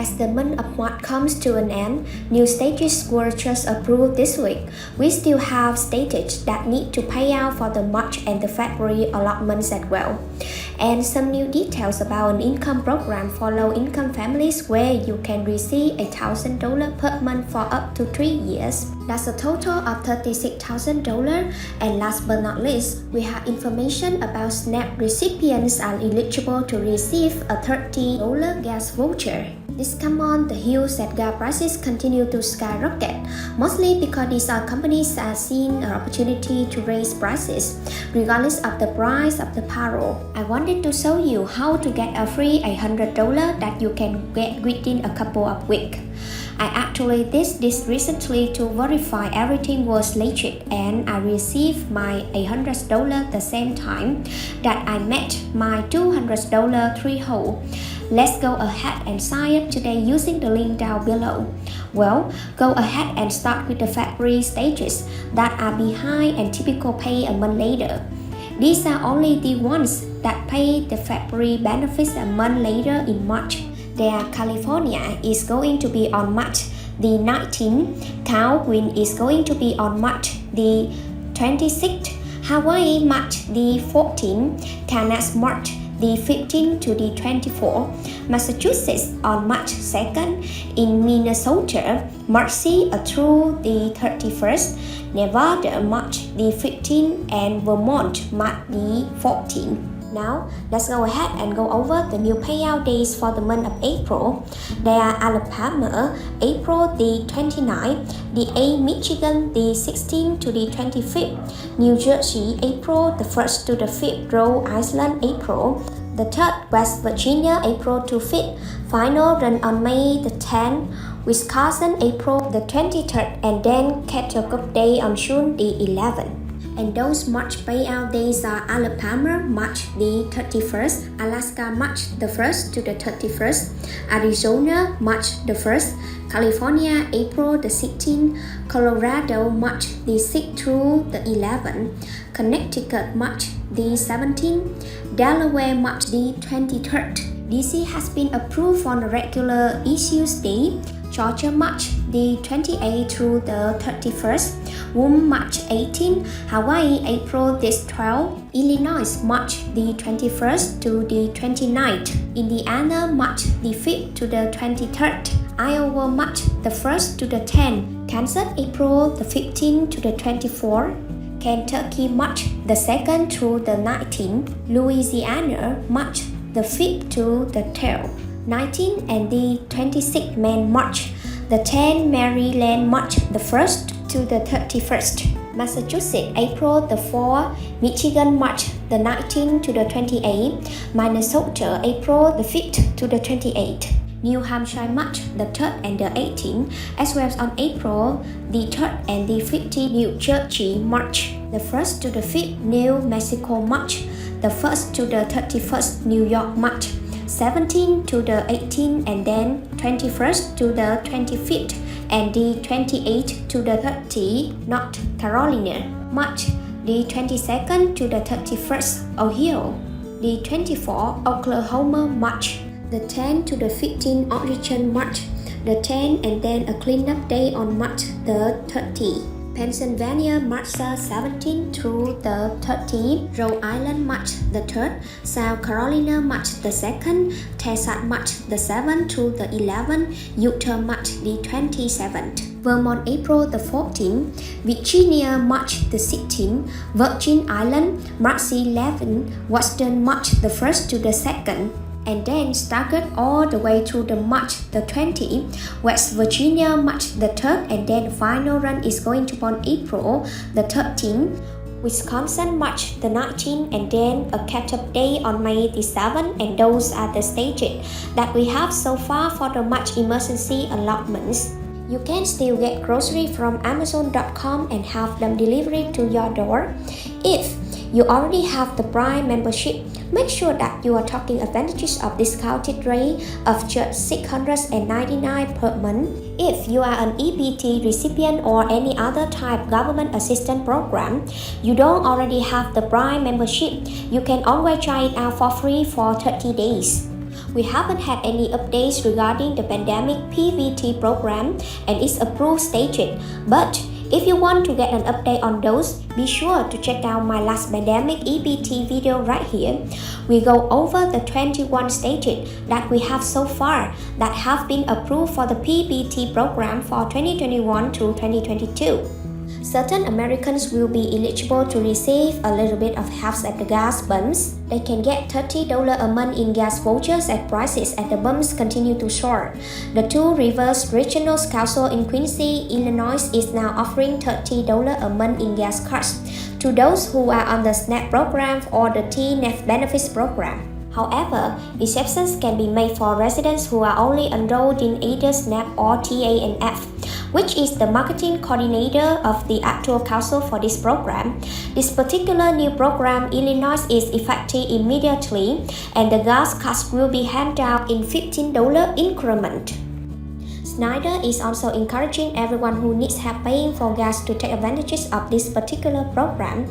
As the month of March comes to an end, new stages were just approved this week. We still have stages that need to pay out for the March and the February allotments as well. And some new details about an income program for low-income families where you can receive $1,000 per month for up to 3 years. That's a total of $36,000. And last but not least, we have information about SNAP recipients are eligible to receive a $30 gas voucher. This comes on the heels that gas prices continue to skyrocket, mostly because these companies are seeing an opportunity to raise prices, regardless of the price of the barrel. I wanted to show you how to get a free $100 that you can get within a couple of weeks. I actually did this recently to verify everything was legit, and I received my $100 the same time that I met my $200 threshold. Let's go ahead and sign up today using the link down below. Well, go ahead and start with the February stages that are behind and typical pay a month later. These are only the ones that pay the February benefits a month later in March. There, California is going to be on March the 19th, California is going to be on March the 26th, Hawaii March the 14th, Kansas March the 15th to the 24th, Massachusetts on March 2nd, in Minnesota, March through the 31st, Nevada March the 15th, and Vermont March the 14th. Now, let's go ahead and go over the new payout days for the month of April. They are Alabama, April the 29th, the 8th, Michigan, the 16th to the 25th, New Jersey, April the 1st to the 5th, Rhode Island, April the 3rd, West Virginia, April to 5th, final run on May the 10th, Wisconsin, April the 23rd, and then Connecticut Day on June the 11th. And those March payout days are Alabama, March the 31st, Alaska, March the 1st to the 31st, Arizona, March the 1st, California, April the 16th, Colorado, March the 6th through the 11th, Connecticut, March the 17th, Delaware, March the 23rd. DC has been approved on a regular issues day. Georgia, March the 28th through the 31st, Guam, March 18th, Hawaii, April the 12th, Illinois, March the 21st to the 29th, Indiana, March the 5th to the 23rd, Iowa, March the 1st to the 10th, Kansas, April the 15th to the 24th, Kentucky, March the 2nd through the 19th, Louisiana, March the 5th to the 12th. 19th and the 26th March the 10th, Maryland, March the 1st to the 31st, Massachusetts, April the 4th, Michigan, March the 19th to the 28th, Minnesota, April the 5th to the 28th, New Hampshire, March the 3rd and the 18th, as well as on April the 3rd and the 15th, New Jersey, March the 1st to the 5th, New Mexico, March the 1st to the 31st, New York, March 17th to the 18th, and then 21st to the 25th, and the 28th to the 30th, North Carolina, March the 22nd to the 31st, Ohio, the 24th, Oklahoma, March the 10th to the 15th, Oregon, March the 10th, and then a cleanup day on March the 30th. Pennsylvania, March the 17th through the 30th, Rhode Island, March the 3rd, South Carolina, March the 2nd, Texas, March the 7th through the 11th, Utah, March the 27th, Vermont, April the 14th, Virginia, March the 16th, Virgin Island, March the 11th, Western, March the 1st to the 2nd, and then staggered all the way to the March the 20th, West Virginia, March the 3rd, and then the final run is going to be on April the 13th, Wisconsin, March the 19th, and then a catch-up day on May the 7th, and those are the stages that we have so far for the March emergency allotments. You can still get grocery from Amazon.com and have them delivered to your door. If you already have the Prime membership, make sure that you are taking advantage of discounted rate of just $699 per month. If you are an EBT recipient or any other type government assistance program, you don't already have the Prime membership, you can always try it out for free for 30 days. We haven't had any updates regarding the pandemic PVT program and its approved status, but if you want to get an update on those, be sure to check out my last pandemic EBT video right here. We go over the 21 states that we have so far that have been approved for the PBT program for 2021 to 2022. Certain Americans will be eligible to receive a little bit of help at the gas pumps. They can get $30 a month in gas vouchers as prices at the pumps continue to soar. The Two Rivers Regional Council in Quincy, Illinois is now offering $30 a month in gas cards to those who are on the SNAP program or the TNF benefits program. However, exceptions can be made for residents who are only enrolled in either SNAP or TANF, which is the marketing coordinator of the actual council for this program. This particular new program, Illinois, is effective immediately, and the gas cards will be handed out in $15 increment. Snyder is also encouraging everyone who needs help paying for gas to take advantage of this particular program.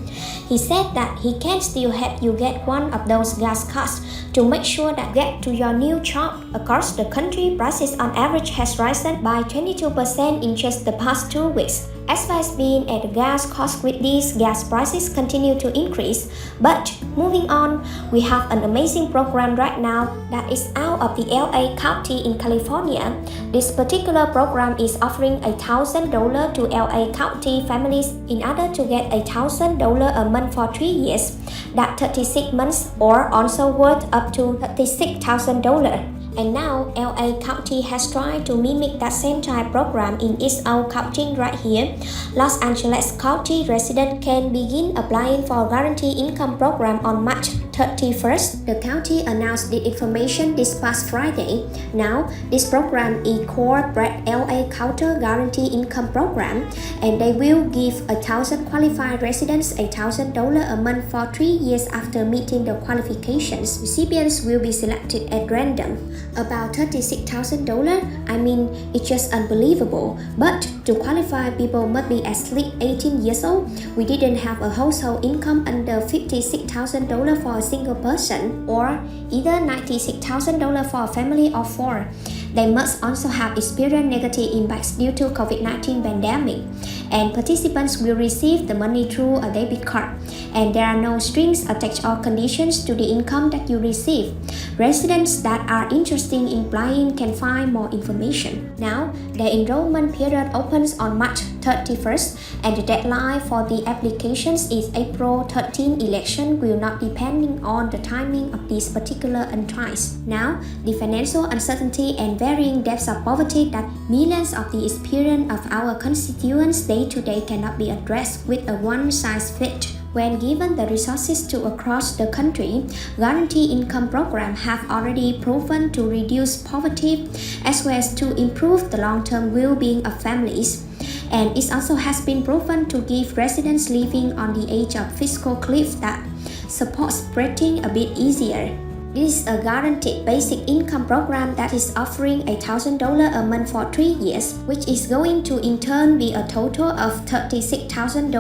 He said that he can still help you get one of those gas cards to make sure that get to your new job. Across the country, prices on average has risen by 22% in just the past 2 weeks. As far as being at the gas cost with these gas prices continue to increase. But moving on, we have an amazing program right now that is out of the LA County in California. This particular program is offering $1,000 to LA County families in order to get $1,000 a month for 3 years. That's 36 months or also worth up to $36,000. And now, LA County has tried to mimic that same type program in its own county right here. Los Angeles County residents can begin applying for Guaranteed Income Program on March 31st. The county announced the information this past Friday. Now, this program is called LA County Guaranteed Income Program, and they will give 1,000 qualified residents $1,000 a month for 3 years after meeting the qualifications. Recipients will be selected at random. About $36,000, I mean, it's just unbelievable. But to qualify, people must be at least 18 years old. We didn't have a household income under $56,000 for a single person, or either $96,000 for a family of 4. They must also have experienced negative impacts due to COVID-19 pandemic, and participants will receive the money through a debit card, and there are no strings attached or conditions to the income that you receive. Residents that are interested in applying can find more information. Now, the enrollment period opens on March 31st, and the deadline for the applications is April 13. Election will not depending on the timing of these particular entries. Now, the financial uncertainty and varying depths of poverty that millions of the experience of our constituents day-to-day cannot be addressed with a one-size-fits. When given the resources to across the country, Guaranteed Income Program have already proven to reduce poverty as well as to improve the long-term well-being of families. And it also has been proven to give residents living on the edge of fiscal cliff that support spreading a bit easier. This is a guaranteed basic income program that is offering $1,000 a month for 3 years, which is going to in turn be a total of $36,000.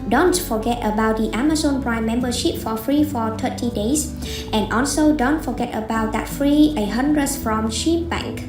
Don't forget about the Amazon Prime membership for free for 30 days. And also don't forget about that free 100 from Shin Bank.